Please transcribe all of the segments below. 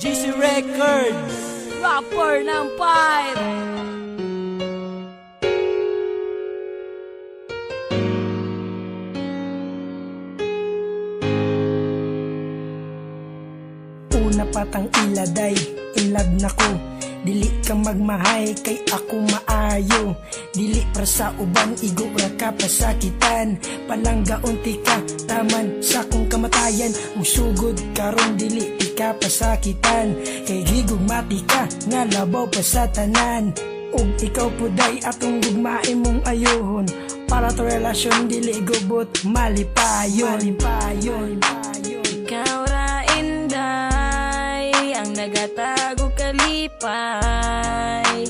GC Records, rapper ng Fire. Una patang iladay, in love na ko. Dili ka magmahay, kay ako maayo. Dili para sa uban, igo ra ka pasakitan. Palangga unti ka, taman sa kong kamatayan. Usugod karon dili di ka pasakitan. Kay gigugmati ka, nga labaw pa sa tanan. Ug ikaw puday atong gugmae mong ayohon. Para to relasyon dili gubot malipayon. Ikaw ra inday, ang nagatago kalipay.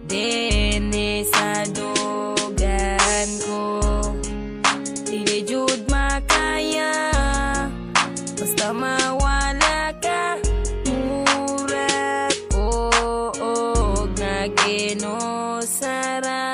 Dene sa dogan ko, dili jud makaya. Basta mawala ka, mura ko og naginosara.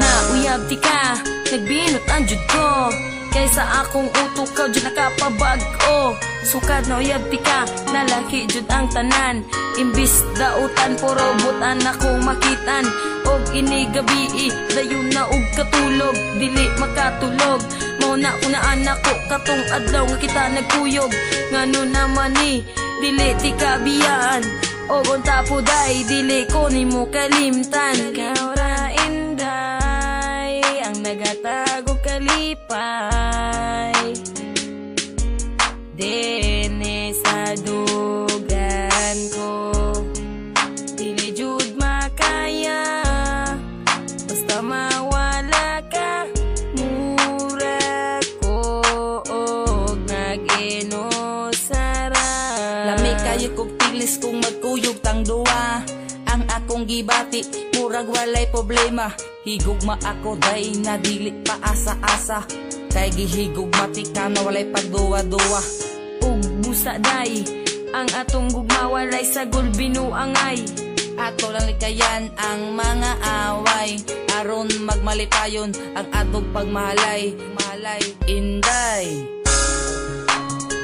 Nauyab di ka, nagbinot ang jud ko. Kaysa akong utok ka, jud nakapabag-o. Sukad na uyab di ka, nalaki jud ang tanan. Imbis dautan, puro butan ako makitan. Og inigabi, dayon na og katulog. Dili makatulog, mauna una anak ko. Katong adlaw nga kita nagkuyog. Ngano naman ni, dili di kabiyaan. Og unta po day, dili ko ni mo kalimtan. Ikaw ra inday, ang nagatago kalipay. Dene sa dugan ko, dili jud makaya. Basta mawala ka, mura ko og naginosara. Lami kayo kog pilis kung magkuyog tang duwa. Ang akong gibati, murag walay problema. Higugma ako day na dili pa asa-asa. Kay gihigugmati ka na walay pagduwa-duwa. Ug busa day, ang atong gugma walay sagol binuangay. Ato lang likayan ang mga away. Aron magmalipayon ang atong pagmahalay. Inday,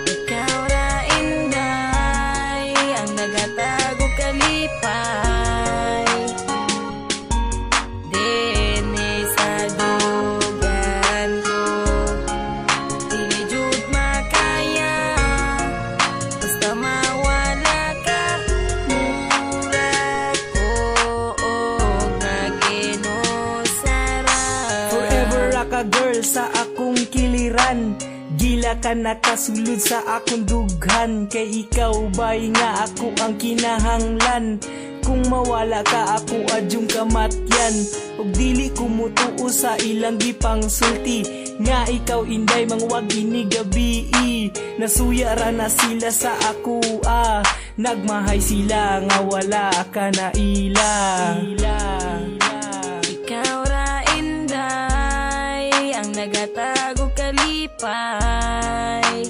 Ikaw ra inday, ang nagatago kalipay. Dene sa dugan ko, dili jud makaya. Basta mawala ka, mura ko og naginosara. Forever ra ka girl sa akong kiliran. Gila ka nakasulod sa akong dughan. Kay ikaw bay nga ako ang kinahanglan. Kung mawala ka ako adyong kamatyan. Og dili ko mutuo sa ilang gipang sulti. Nga ikaw inday mangwag inigabi. Nasuya ra na sila sa ako Nagmahay sila nga wala ka na ilang. Ikaw ra inday, ang nagatago kalipay.